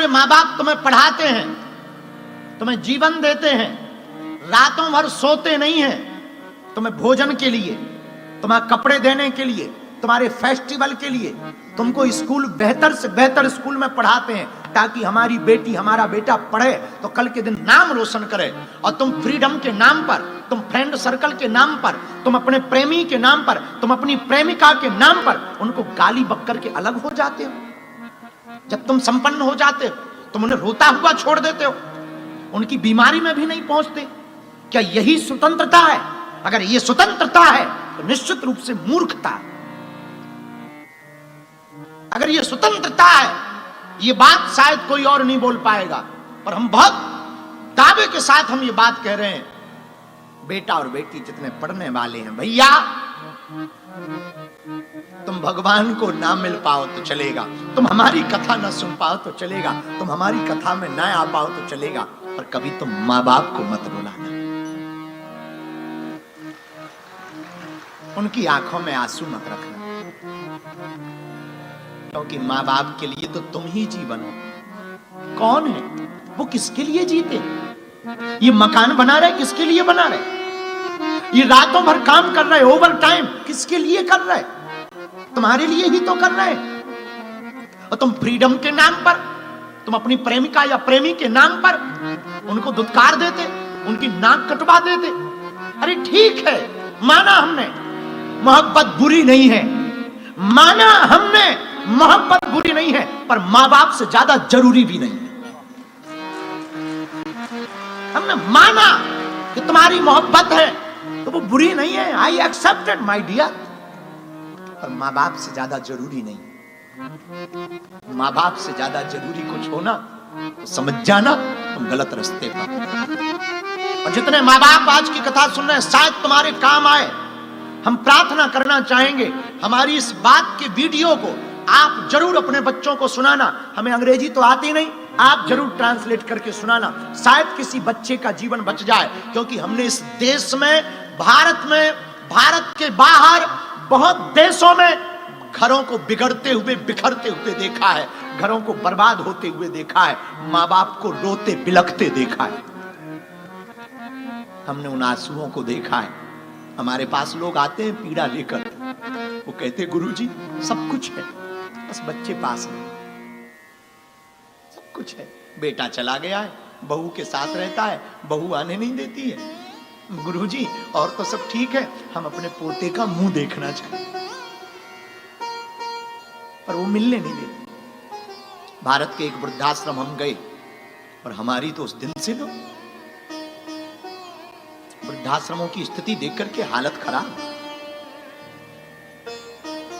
तुम्हारे माँ बाप तुम्हें पढ़ाते हैं, तुम्हें जीवन देते हैं, रातों भर सोते नहीं हैं, तुम्हें भोजन के लिए, तुम्हें कपड़े देने के लिए, तुम्हारे फेस्टिवल के लिए तुमको स्कूल बेहतर से बेहतर स्कूल में पढ़ाते हैं, ताकि हमारी बेटी हमारा बेटा पढ़े तो कल के दिन नाम रोशन करे। और तुम फ्रीडम के नाम पर, तुम फ्रेंड सर्कल के नाम पर, तुम अपने प्रेमी के नाम पर, तुम अपनी प्रेमिका के नाम पर उनको गाली बक्कर के अलग हो जाते हो। जब तुम संपन्न हो जाते हो तुम उन्हें रोता हुआ छोड़ देते हो, उनकी बीमारी में भी नहीं पहुंचते। क्या यही स्वतंत्रता है? अगर ये स्वतंत्रता है तो निश्चित रूप से मूर्खता है। अगर ये स्वतंत्रता है, ये बात शायद कोई और नहीं बोल पाएगा, पर हम बहुत दावे के साथ हम ये बात कह रहे हैं। बेटा और बेटी जितने पढ़ने वाले हैं, भैया तुम भगवान को ना मिल पाओ तो चलेगा, तुम हमारी कथा ना सुन पाओ तो चलेगा, तुम हमारी कथा में ना आ पाओ तो चलेगा, पर कभी तुम माँ बाप को मत रुलाना। उनकी आंखों में आंसू मत रखना, क्योंकि माँ बाप के लिए तो तुम ही जीवन हो। कौन है वो? किसके लिए जीते? ये मकान बना रहे किसके लिए बना रहे? ये रातों भर काम कर रहे, ओवर टाइम किसके लिए कर रहे? तुम्हारे लिए ही तो कर रहे। और तुम फ्रीडम के नाम पर, तुम अपनी प्रेमिका या प्रेमी के नाम पर उनको दुत्कार देते, उनकी नाक कटवा देते। अरे ठीक है, माना हमने मोहब्बत बुरी नहीं है, माना हमने मोहब्बत बुरी नहीं है, पर माँ बाप से ज्यादा जरूरी भी नहीं है। हमने माना कि तुम्हारी मोहब्बत है तो वो बुरी नहीं है, आई एक्सेप्टेड माय डियर, पर माँ बाप से ज्यादा जरूरी नहीं। माँ बाप से ज्यादा जरूरी कुछ होना तो समझ जाना तुम गलत रास्ते पर। और जितने माँ बाप आज की कथा सुन रहे हैं, शायद तुम्हारे काम आए। हम प्रार्थना करना चाहेंगे हमारी इस बात के वीडियो को आप जरूर अपने बच्चों को सुनाना। हमें अंग्रेजी तो आती नहीं, आप जरूर ट्रांसलेट करके सुनाना, शायद किसी बच्चे का जीवन बच जाए। क्योंकि हमने इस देश में, भारत में, भारत के बाहर बहुत देशों में घरों को बिगड़ते हुए, बिखरते हुए देखा है, घरों को बर्बाद होते हुए देखा है, माँ बाप को रोते बिलखते देखा है। हमने उन आंसुओं को देखा है। हमारे पास लोग आते हैं पीड़ा लेकर, वो कहते गुरुजी सब कुछ है, बस बच्चे पास नहीं। सब कुछ है, बेटा चला गया है, बहू के साथ रहता है, बहू आने नहीं देती है। गुरुजी और तो सब ठीक है, हम अपने पोते का मुंह देखना चाहते, पर वो मिलने नहीं देते। भारत के एक वृद्धाश्रम हम गए और हमारी तो उस दिन से लो वृद्धाश्रमों की स्थिति देख करके हालत खराब।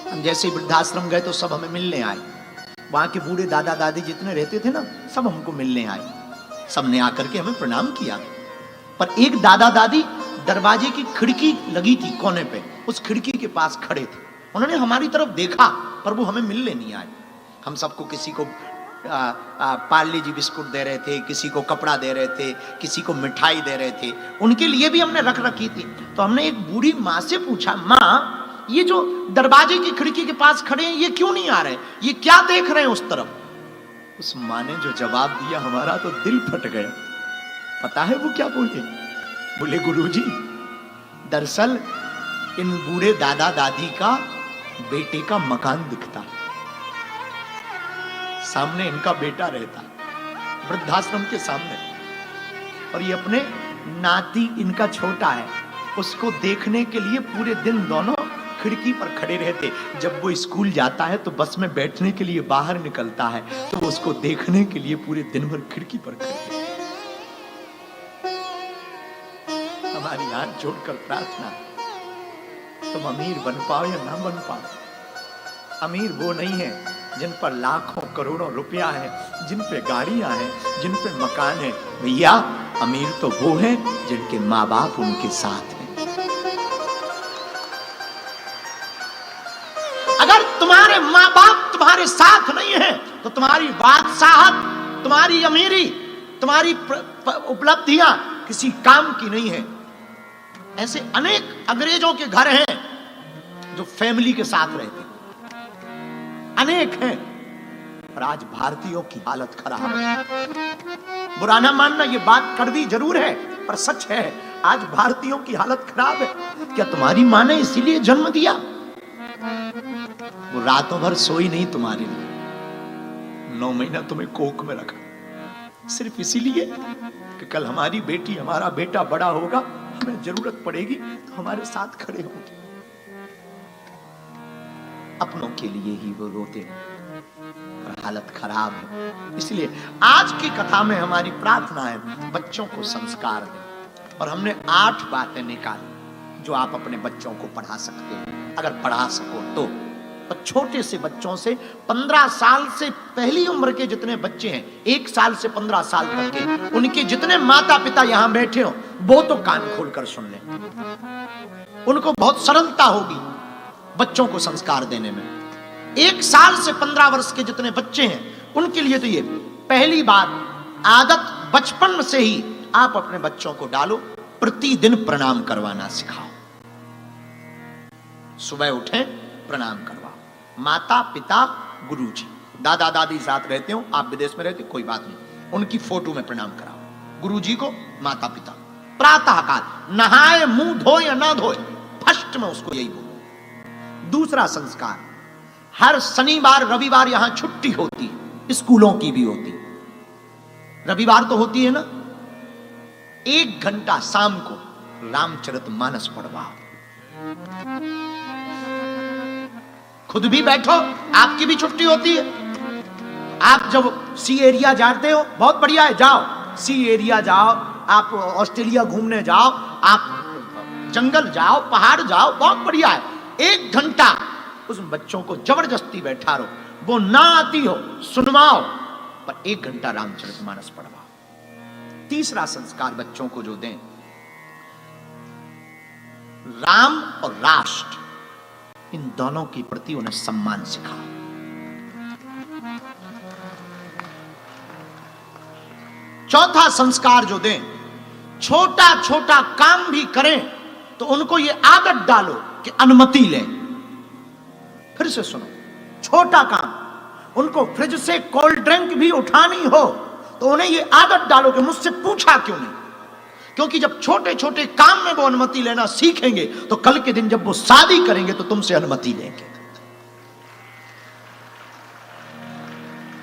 हम जैसे वृद्धाश्रम गए तो सब हमें मिलने आए। वहां के बूढ़े दादा दादी जितने रहते थे ना, सब हमको मिलने आए। सबने आकर के हमें प्रणाम किया, पर एक दादा दादी दरवाजे की खिड़की लगी थी कोने पे, उस खिड़की के पास खड़े थे। उन्होंने हमारी तरफ देखा, पर वो हमें मिलने नहीं आए। हम सबको, किसी को पार्ले जी बिस्कुट दे रहे थे, किसी को कपड़ा दे रहे थे, किसी को मिठाई दे रहे थे, उनके लिए भी हमने रख रखी थी। तो हमने एक बूढ़ी माँ से पूछा, माँ ये जो दरवाजे की खिड़की के पास खड़े हैं ये क्यों नहीं आ रहे, ये क्या देख रहे हैं उस तरफ? उस माँ ने जो जवाब दिया, हमारा तो दिल फट गया। पता है वो क्या बोले? बोले गुरुजी दरअसल इन बूढ़े दादा दादी का बेटे का मकान दिखता, सामने इनका बेटा रहता वृद्धाश्रम के सामने, और ये अपने नाती इनका छोटा है, उसको देखने के लिए पूरे दिन दोनों खिड़की पर खड़े रहते। जब वो स्कूल जाता है तो बस में बैठने के लिए बाहर निकलता है, तो वो उसको देखने के लिए पूरे दिन भर खिड़की पर खड़े। हमारी हाथ जोड़कर प्रार्थना, तुम अमीर बन पाओ या ना बन पाओ, अमीर वो नहीं है जिन पर लाखों करोड़ों रुपया है, जिन पे गाड़ियां हैं, जिन पे मकान है। भैया अमीर तो वो है जिनके माँ बाप उनके साथ हैं। अगर तुम्हारे माँ बाप तुम्हारे साथ नहीं है तो तुम्हारी बादशाहत, तुम्हारी अमीरी, तुम्हारी उपलब्धियां किसी काम की नहीं है। ऐसे अनेक अंग्रेजों के घर हैं जो फैमिली के साथ रहते, अनेक हैं। पर आज भारतीयों की हालत खराब है। बुरा ना मानना, ये बात कड़वी जरूर है पर सच है। आज भारतीयों की हालत खराब है। क्या तुम्हारी मां ने इसीलिए जन्म दिया? वो रातों भर सोई नहीं तुम्हारे लिए, 9 महीना तुम्हें कोख में रखा सिर्फ इसीलिए कि कल हमारी बेटी हमारा बेटा बड़ा होगा, हमें जरूरत पड़ेगी तो हमारे साथ खड़े होंगे। अपनों के लिए ही वो रोते हैं और हालत खराब है। इसलिए आज की कथा में हमारी प्रार्थना है बच्चों को संस्कार दें। और हमने 8 बातें निकाली जो आप अपने बच्चों को पढ़ा सकते हैं, अगर पढ़ा सको तो। और छोटे से बच्चों से 15 साल से पहली उम्र के जितने बच्चे हैं, 1 साल से 15 साल तक के, उनके जितने माता पिता यहां बैठे हो वो तो कान खोलकर सुन लें। उनको बहुत सरलता होगी बच्चों को संस्कार देने में। 1 साल से 15 वर्ष के जितने बच्चे हैं उनके लिए तो ये पहली बात, आदत बचपन से ही आप अपने बच्चों को डालो, प्रतिदिन प्रणाम करवाना सिखाओ। सुबह उठें प्रणाम करवाओ। माता पिता गुरुजी, दादा दादी साथ रहते हो, आप विदेश में रहते हो कोई बात नहीं, उनकी फोटो में प्रणाम कराओ। गुरुजी को, माता पिता। प्रातः काल नहाए मुंह धोए या ना धोए, फर्स्ट में उसको यही बोलो। दूसरा संस्कार, हर शनिवार रविवार यहां छुट्टी होती है, स्कूलों की भी होती है, रविवार तो होती है ना। 1 घंटा शाम को रामचरितमानस पढ़वाओ। खुद भी बैठो, आपकी भी छुट्टी होती है। आप जब सी एरिया जाते हो बहुत बढ़िया है, जाओ सी एरिया जाओ, आप ऑस्ट्रेलिया घूमने जाओ, आप जंगल जाओ, पहाड़ जाओ, बहुत बढ़िया है। 1 घंटा उस बच्चों को जबरदस्ती बैठा रहो, वो ना आती हो सुनवाओ, पर 1 घंटा रामचरितमानस पढ़वाओ। तीसरा संस्कार बच्चों को जो दें, राम और राष्ट्र, इन दोनों के प्रति उन्हें सम्मान सिखाओ। चौथा संस्कार जो दें, छोटा छोटा काम भी करें तो उनको ये आदत डालो कि अनुमति लें। फिर से सुनो, छोटा काम, उनको फ्रिज से कोल्ड ड्रिंक भी उठानी हो तो उन्हें ये आदत डालो कि मुझसे पूछा क्यों नहीं। क्योंकि जब छोटे छोटे काम में वो अनुमति लेना सीखेंगे तो कल के दिन जब वो शादी करेंगे तो तुमसे अनुमति लेंगे।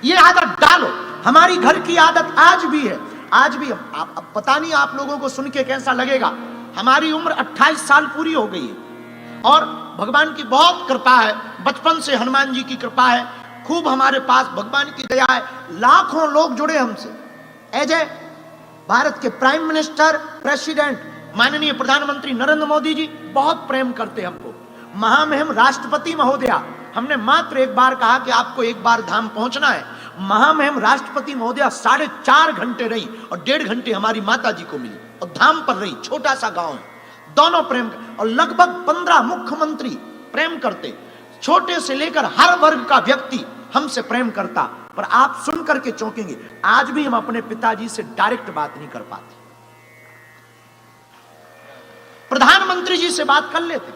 ये आदत डालो। हमारी घर की आदत आज भी है, आज भी अब पता नहीं आप लोगों को सुन के कैसा लगेगा, हमारी उम्र 28 साल पूरी हो गई है और भगवान की बहुत कृपा है, बचपन से हनुमान जी की कृपा है, खूब हमारे पास भगवान की दया है, लाखों लोग जुड़े हमसे। अजय, भारत के प्राइम मिनिस्टर, प्रेसिडेंट, माननीय प्रधानमंत्री नरेंद्र मोदी जी बहुत प्रेम करते हमको। महामहिम राष्ट्रपति महोदया, हमने मात्र एक बार कहा कि आपको एक बार धाम पहुंचना है, महामहिम राष्ट्रपति महोदया 4.5 घंटे रही और 1.5 घंटे हमारी माता जी को मिली और धाम पर रही। छोटा सा गांव है, दोनों प्रेम कर, और लगभग 15 मुख्यमंत्री प्रेम करते। छोटे से लेकर हर वर्ग का व्यक्ति हमसे प्रेम करता। पर आप सुन करके चौंकेंगे, आज भी हम अपने पिताजी से डायरेक्ट बात नहीं कर पाते। प्रधानमंत्री जी से बात कर लेते,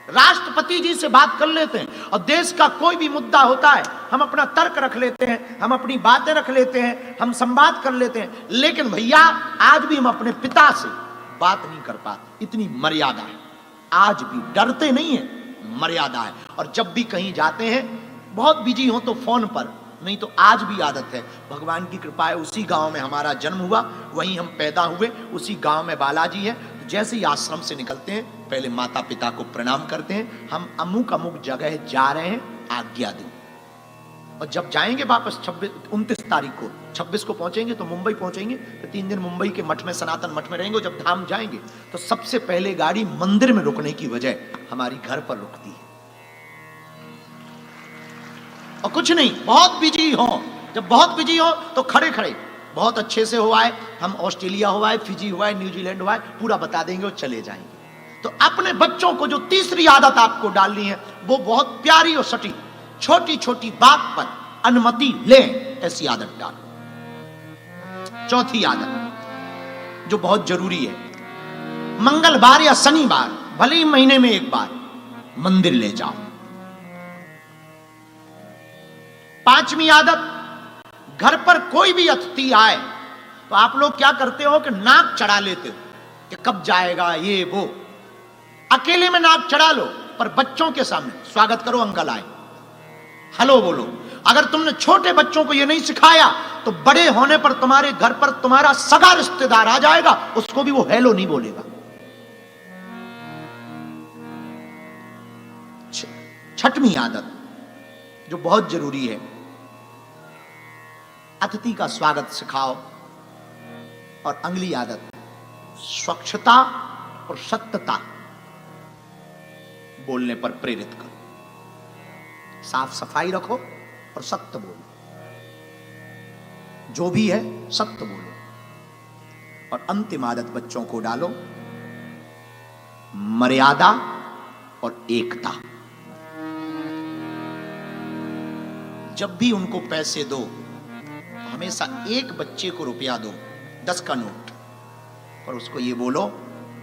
राष्ट्रपति जी से बात कर लेते हैं, और देश का कोई भी मुद्दा होता है हम अपना तर्क रख लेते हैं, हम अपनी बातें रख लेते हैं, हम संवाद कर लेते हैं। लेकिन भैया आज भी हम अपने पिता से बात नहीं कर पाते, इतनी मर्यादा है। आज भी डरते नहीं है, मर्यादा है। और जब भी कहीं जाते हैं बहुत बिजी हो तो फोन पर, नहीं तो आज भी आदत है। भगवान की कृपा है, उसी गांव में हमारा जन्म हुआ, वहीं हम पैदा हुए, उसी गांव में बालाजी है। तो जैसे ही आश्रम से निकलते हैं पहले माता पिता को प्रणाम करते हैं, हम अमुक अमुक जगह जा रहे हैं, आज्ञा दें। और जब जाएंगे वापस 29 तारीख को, 26 को पहुंचेंगे तो मुंबई पहुंचेंगे, तो 3 दिन मुंबई के मठ में, सनातन मठ में रहेंगे। जब धाम जाएंगे तो सबसे पहले गाड़ी मंदिर में रुकने की वजह हमारी घर पर रुकती है। और कुछ नहीं, बहुत बिजी हो, जब बहुत बिजी हो तो खड़े खड़े बहुत अच्छे से हुआ है, हम ऑस्ट्रेलिया हुआ है, फिजी हुआ है, न्यूजीलैंड हुआ है, पूरा बता देंगे और चले जाएंगे। तो अपने बच्चों को जो तीसरी आदत आपको डालनी है वो बहुत प्यारी और सटीक, छोटी छोटी बात पर अनुमति लें, ऐसी आदत डालो। चौथी आदत जो बहुत जरूरी है, मंगलवार या शनिवार, भले ही महीने में एक बार मंदिर ले जाओ। पांचवी आदत, घर पर कोई भी अतिथि आए तो आप लोग क्या करते हो कि नाक चढ़ा लेते हो कि कब जाएगा ये वो। अकेले में नाक चढ़ा लो, पर बच्चों के सामने स्वागत करो, अंकल आए, हेलो बोलो। अगर तुमने छोटे बच्चों को यह नहीं सिखाया तो बड़े होने पर तुम्हारे घर पर तुम्हारा सगा रिश्तेदार आ जाएगा, उसको भी वो हेलो नहीं बोलेगा। छठवीं आदत जो बहुत जरूरी है, अतिथि का स्वागत सिखाओ। और अगली आदत स्वच्छता और सत्यता बोलने पर प्रेरित करो। साफ सफाई रखो और सत्य बोलो, जो भी है सत्य बोलो। और अंतिम आदत बच्चों को डालो मर्यादा और एकता। जब भी उनको पैसे दो तो हमेशा एक बच्चे को रुपया दो, 10 का नोट, पर उसको ये बोलो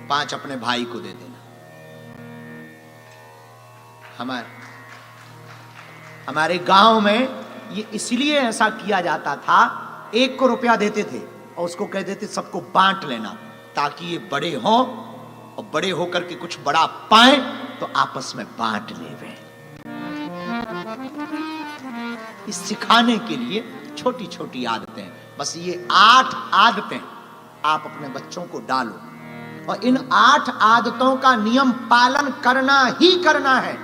5 अपने भाई को दे देना। हमारे गांव में ये इसलिए ऐसा किया जाता था, एक को रुपया देते थे और उसको कह देते सबको बांट लेना, ताकि ये बड़े हों और बड़े होकर के कुछ बड़ा पाएं तो आपस में बांट लेवे। इस सिखाने के लिए छोटी छोटी आदतें, बस ये 8 आदतें आप अपने बच्चों को डालो और इन 8 आदतों का नियम पालन करना ही करना है।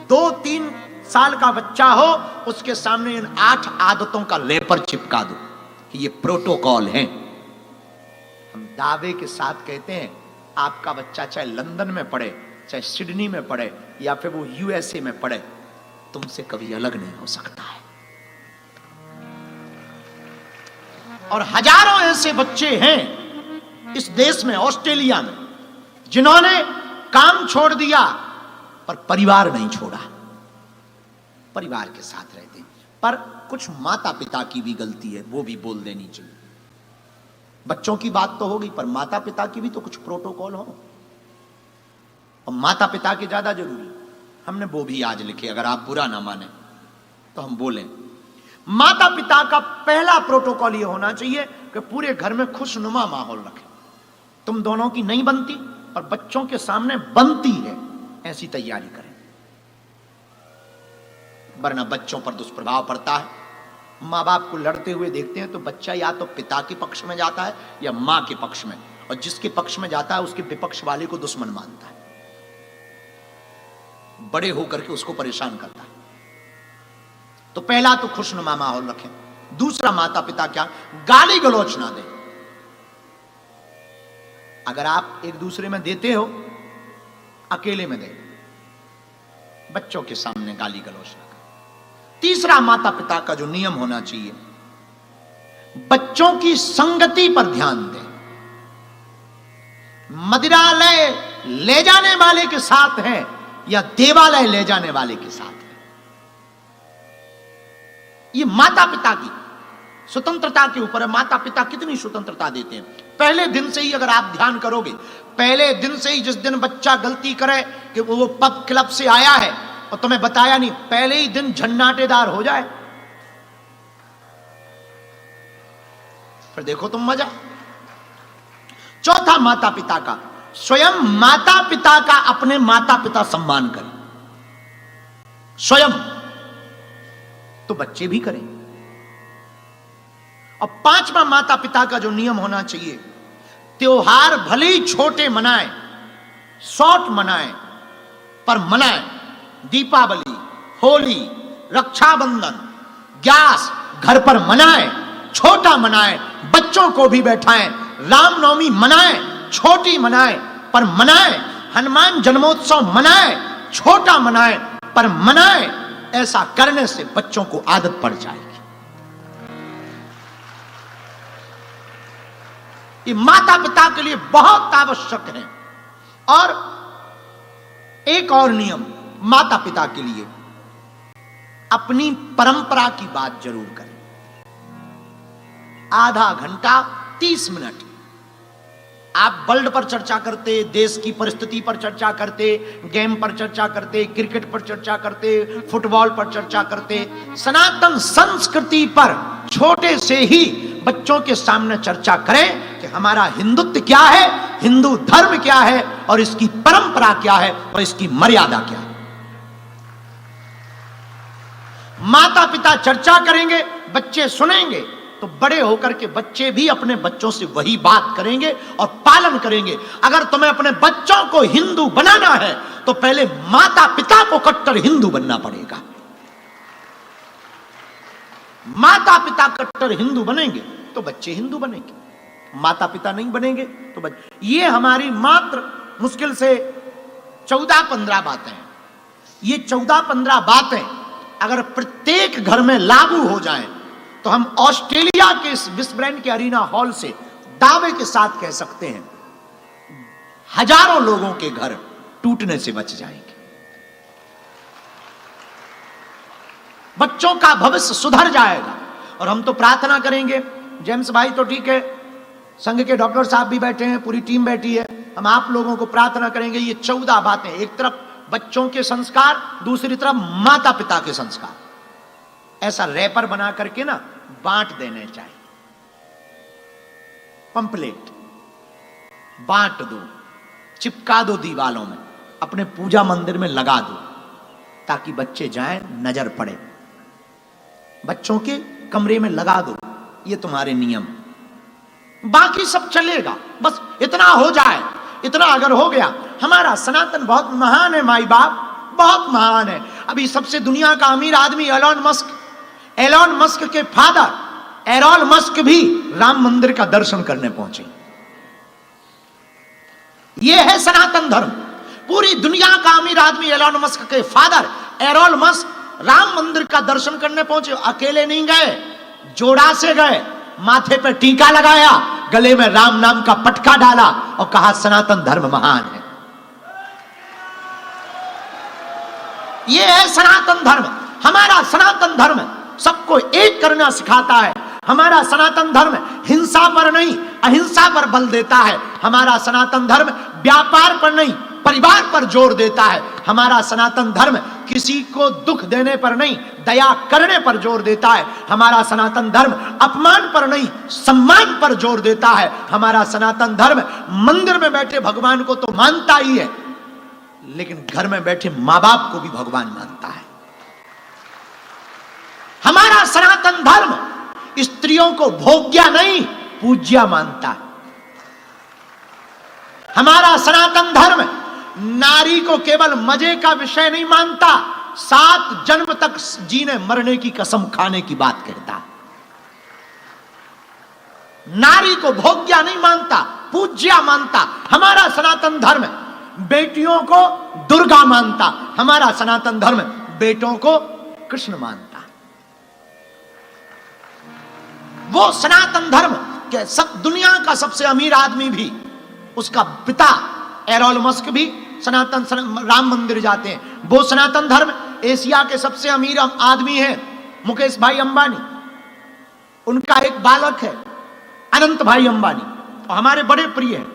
2-3 साल का बच्चा हो, उसके सामने इन 8 आदतों का लेपर चिपका दो कि ये प्रोटोकॉल है। हम दावे के साथ कहते हैं आपका बच्चा चाहे लंदन में पढ़े, चाहे सिडनी में पढ़े या फिर वो यूएसए में पढ़े, तुमसे कभी अलग नहीं हो सकता है। और हजारों ऐसे बच्चे हैं इस देश में, ऑस्ट्रेलिया में, जिन्होंने काम छोड़ दिया पर परिवार नहीं छोड़ा, परिवार के साथ रहते। पर कुछ माता पिता की भी गलती है, वो भी बोल देनी चाहिए। बच्चों की बात तो होगी, पर माता पिता की भी तो कुछ प्रोटोकॉल हो, और माता पिता के ज्यादा जरूरी। हमने वो भी आज लिखे, अगर आप बुरा ना माने तो हम बोलें। माता पिता का पहला प्रोटोकॉल यह होना चाहिए कि पूरे घर में खुशनुमा माहौल रखें। तुम दोनों की नहीं बनती और बच्चों के सामने बनती है, ऐसी तैयारी करें, वरना बच्चों पर दुष्प्रभाव पड़ता है। माँ बाप को लड़ते हुए देखते हैं तो बच्चा या तो पिता के पक्ष में जाता है या माँ के पक्ष में, और जिसके पक्ष में जाता है उसके विपक्ष वाले को दुश्मन मानता है, बड़े होकर के उसको परेशान करता है। तो पहला तो खुशनुमा माहौल रखें। दूसरा, माता पिता क्या गाली गलौच ना दें। अगर आप एक दूसरे में देते हो, अकेले में दें, बच्चों के सामने गाली गलौच ना करें। तीसरा, माता पिता का जो नियम होना चाहिए, बच्चों की संगति पर ध्यान दें। मदिरालय ले जाने वाले के साथ है या देवालय ले जाने वाले के साथ है, ये माता पिता की स्वतंत्रता के ऊपर है। माता पिता कितनी स्वतंत्रता देते हैं। पहले दिन से ही अगर आप ध्यान करोगे, पहले दिन से ही, जिस दिन बच्चा गलती करे कि वो पब क्लब से आया है और तुम्हें बताया नहीं, पहले ही दिन झन्नाटेदार हो जाए, फिर देखो तुम मजा। चौथा, माता पिता का, स्वयं माता पिता का अपने माता पिता सम्मान करें, स्वयं, तो बच्चे भी करें। और पांचवा, माता पिता का जो नियम होना चाहिए, त्योहार भले ही छोटे मनाएं, शॉर्ट मनाएं, पर मनाएं। दीपावली, होली, रक्षाबंधन, ग्यास घर पर मनाएं, छोटा मनाएं, बच्चों को भी बैठाएं। रामनवमी मनाएं, छोटी मनाएं, पर मनाएं। हनुमान जन्मोत्सव मनाएं, छोटा मनाएं, पर मनाएं। ऐसा करने से बच्चों को आदत पड़ जाएगी। ये माता पिता के लिए बहुत आवश्यक है। और एक और नियम माता पिता के लिए, अपनी परंपरा की बात जरूर करें। आधा घंटा 30 मिनट आप वर्ल्ड पर चर्चा करते, देश की परिस्थिति पर चर्चा करते, गेम पर चर्चा करते, क्रिकेट पर चर्चा करते, फुटबॉल पर चर्चा करते, सनातन संस्कृति पर छोटे से ही बच्चों के सामने चर्चा करें कि हमारा हिंदुत्व क्या है, हिंदू धर्म क्या है, और इसकी परंपरा क्या है, और इसकी मर्यादा क्या है। माता पिता चर्चा करेंगे, बच्चे सुनेंगे, तो बड़े होकर के बच्चे भी अपने बच्चों से वही बात करेंगे और पालन करेंगे। अगर तुम्हें अपने बच्चों को हिंदू बनाना है तो पहले माता पिता को कट्टर हिंदू बनना पड़ेगा। माता पिता कट्टर हिंदू बनेंगे तो बच्चे हिंदू बनेंगे, माता पिता नहीं बनेंगे तो बच्चे। ये हमारी मात्र मुश्किल से 14-15 बातें हैं। ये 14-15 बातें अगर प्रत्येक घर में लागू हो जाएं तो हम ऑस्ट्रेलिया के इस विस्ब्रेंड के अरीना हॉल से दावे के साथ कह सकते हैं हजारों लोगों के घर टूटने से बच जाएंगे। बच्चों का भविष्य सुधर जाएगा। और हम तो प्रार्थना करेंगे, जेम्स भाई तो ठीक है, संघ के डॉक्टर साहब भी बैठे हैं, पूरी टीम बैठी है, हम आप लोगों को प्रार्थना करेंगे ये 14 बातें, एक तरफ बच्चों के संस्कार, दूसरी तरफ माता पिता के संस्कार, ऐसा रैपर बना करके ना बांट देने चाहिए। पंपलेट बांट दो, चिपका दो दीवालों में, अपने पूजा मंदिर में लगा दो, ताकि बच्चे जाएं, नजर पड़े। बच्चों के कमरे में लगा दो, ये तुम्हारे नियम, बाकी सब चलेगा, बस इतना हो जाए। इतना अगर हो गया, हमारा सनातन बहुत महान है माई बाप, बहुत महान है। अभी सबसे दुनिया का अमीर आदमी एलोन मस्क के फादर एरोल मस्क भी राम मंदिर का दर्शन करने पहुंचे। यह है सनातन धर्म। पूरी दुनिया का अमीर आदमी एलोन मस्क के फादर एरोल मस्क राम मंदिर का दर्शन करने पहुंचे। अकेले नहीं गए, जोड़ा से गए, माथे पे टीका लगाया, गले में राम नाम का पटका डाला और कहा सनातन धर्म महान है। यह है सनातन धर्म। हमारा सनातन धर्म सबको एक करना सिखाता है। हमारा सनातन धर्म हिंसा पर नहीं, अहिंसा पर बल देता है। हमारा सनातन धर्म व्यापार पर नहीं, परिवार पर जोर देता है। हमारा सनातन धर्म किसी को दुख देने पर नहीं, दया करने पर जोर देता है। हमारा सनातन धर्म अपमान पर नहीं, सम्मान पर जोर देता है। हमारा सनातन धर्म मंदिर में बैठे भगवान को तो मानता ही है, लेकिन घर में बैठे मां बाप को भी भगवान मानता है। हमारा सनातन धर्म स्त्रियों को भोग्या नहीं, पूज्या मानता है। हमारा सनातन धर्म नारी को केवल मजे का विषय नहीं मानता, 7 जन्म तक जीने मरने की कसम खाने की बात कहता है। नारी को भोग्या नहीं मानता, पूज्या मानता। हमारा सनातन धर्म बेटियों को दुर्गा मानता, हमारा सनातन धर्म बेटों को कृष्ण मानता। वो सनातन धर्म के सब दुनिया का सबसे अमीर आदमी भी, उसका पिता एरोल मस्क भी सनातन राम मंदिर जाते हैं। वो सनातन धर्म एशिया के सबसे अमीर आदमी है मुकेश भाई अंबानी, उनका एक बालक है अनंत भाई अंबानी, और हमारे बड़े प्रिय हैं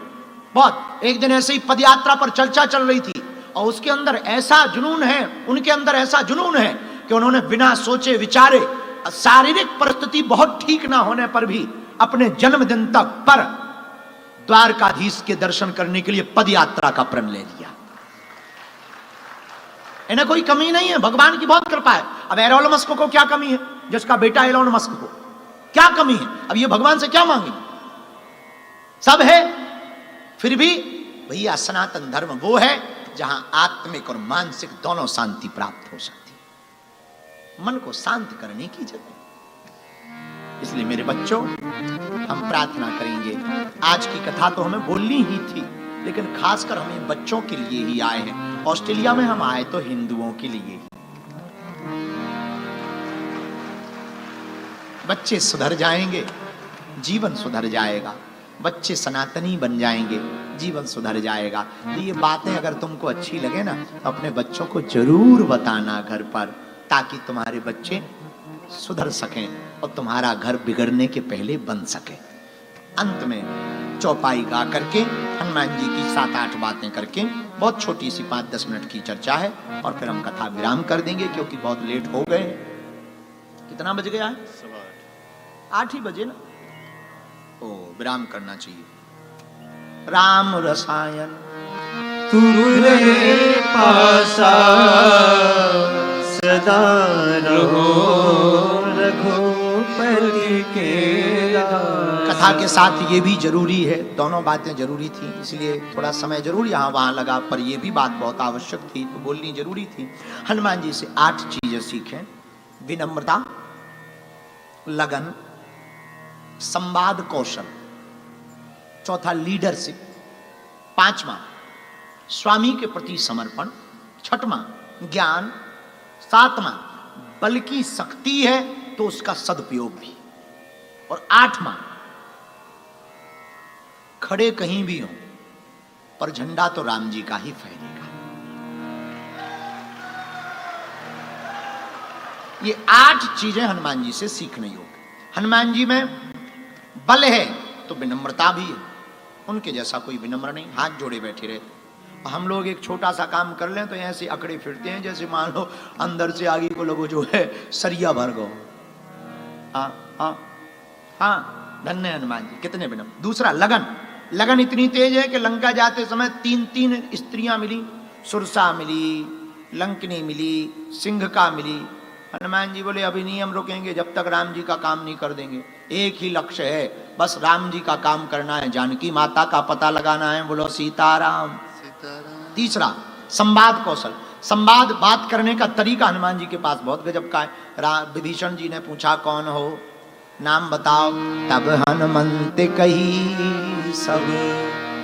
बहुत। एक दिन ऐसे ही पदयात्रा पर चर्चा चल रही थी और उसके अंदर ऐसा जुनून है, उनके अंदर ऐसा जुनून है कि उन्होंने बिना सोचे विचारे, शारीरिक परिस्थिति बहुत ठीक ना होने पर भी अपने जन्मदिन तक पर द्वारकाधीश के दर्शन करने के लिए पदयात्रा का प्रण ले लिया। इन्हें कोई कमी नहीं है, भगवान की बहुत कृपा है। अब एलोन मस्क को क्या कमी है, जिसका बेटा एलोन मस्क को क्या कमी है? अब ये भगवान से क्या मांगे? सब है। फिर भी भैया सनातन धर्म वो है जहां आत्मिक और मानसिक दोनों शांति प्राप्त हो सकती है। मन को शांत करने की जरूरत। इसलिए मेरे बच्चों, हम प्रार्थना करेंगे। आज की कथा तो हमें बोलनी ही थी, लेकिन खासकर हम बच्चों के लिए ही आए हैं। ऑस्ट्रेलिया में हम आए तो हिंदुओं के लिए। बच्चे सुधर जाएंगे, जीवन सुधर जाएगा। बच्चे सनातनी बन जाएंगे, जीवन सुधर जाएगा। ये बातें अगर तुमको अच्छी लगे ना, अपने बच्चों को जरूर बताना घर पर, ताकि तुम्हारे बच्चे सुधर सकें और तुम्हारा घर बिगड़ने के पहले बन सके। अंत में चौपाई गा करके हनुमान जी की 7-8 बातें करके, बहुत छोटी सी 5-10 मिनट की चर्चा है, और फिर हम कथा विराम कर देंगे, क्योंकि बहुत लेट हो गए। कितना बज गया है? 8 ही बजे ना। ओ विराम करना चाहिए। राम रसायन तुरे पासा सदा रहो रघुपति के दास। कथा के साथ ये भी जरूरी है, दोनों बातें जरूरी थी, इसलिए थोड़ा समय जरूर यहाँ वहां लगा, पर ये भी बात बहुत आवश्यक थी तो बोलनी जरूरी थी। हनुमान जी से 8 चीजें सीखें। विनम्रता, लगन, संवाद कौशल, चौथा लीडरशिप, 5वां स्वामी के प्रति समर्पण, 6वां ज्ञान, 7वां बल की शक्ति है तो उसका सदुपयोग भी, और 8वां खड़े कहीं भी हो पर झंडा तो राम जी का ही फहरेगा। ये 8 चीजें हनुमान जी से सीखने योग्य। हनुमान जी में बल है तो विनम्रता भी है, उनके जैसा कोई विनम्र नहीं, हाथ जोड़े बैठे रहते। हम लोग एक छोटा सा काम कर लें तो ऐसे अकड़े फिरते हैं जैसे मान लो अंदर से आगे को लोगों जो है सरिया भर गो। हाँ हाँ हाँ, धन्य हनुमान जी, कितने विनम्र। दूसरा लगन, लगन इतनी तेज है कि लंका जाते समय 3 स्त्रियां मिली, सुरसा मिली, लंकनी मिली, सिंघका मिली। हनुमान जी बोले अभी नहीं हम रुकेंगे जब तक राम जी का काम नहीं कर देंगे। एक ही लक्ष्य है, बस राम जी का काम करना है, जानकी माता का पता लगाना है। बोलो सीताराम। तीसरा संवाद कौशल, संवाद बात करने का तरीका हनुमान जी के पास बहुत गजब का है। विभीषण जी ने पूछा कौन हो, नाम बताओ, तब हनुमंत कही सब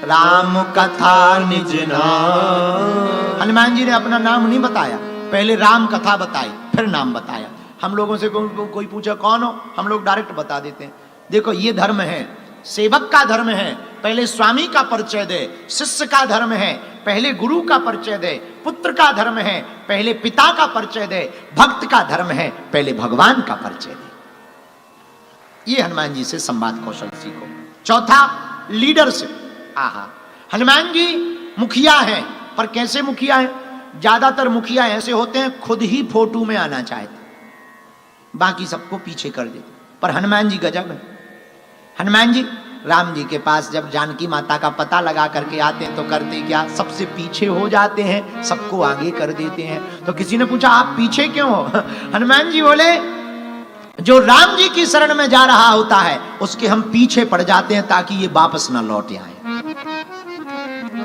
राम कथा निज नाम। हनुमान जी ने अपना नाम नहीं बताया, पहले राम कथा बताई फिर नाम बताया। हम लोगों से कोई पूछा कौन हो, हम लोग डायरेक्ट बता देते हैं। देखो ये धर्म है, सेवक का धर्म है, पहले स्वामी का परिचय दे। शिष्य का धर्म है, पहले गुरु का परिचय दे। पुत्र का धर्म है, पहले पिता का परिचय दे। भक्त का धर्म है, पहले भगवान का परिचय दे। ये हनुमान जी से संवाद कौशल सीखो। चौथा लीडरशिप। आहा, हनुमान जी मुखिया हैं, पर कैसे मुखिया हैं? ज्यादातर मुखिया ऐसे होते हैं खुद ही फोटो में आना चाहते, बाकी सबको पीछे कर देते, पर हनुमान जी गजब है। हनुमान जी राम जी के पास जब जानकी माता का पता लगा करके आते हैं तो करते क्या, सबसे पीछे हो जाते हैं, सबको आगे कर देते हैं। तो किसी ने पूछा आप पीछे क्यों हो? हनुमान जी बोले जो राम जी की शरण में जा रहा होता है उसके हम पीछे पड़ जाते हैं ताकि ये वापस ना लौट आए।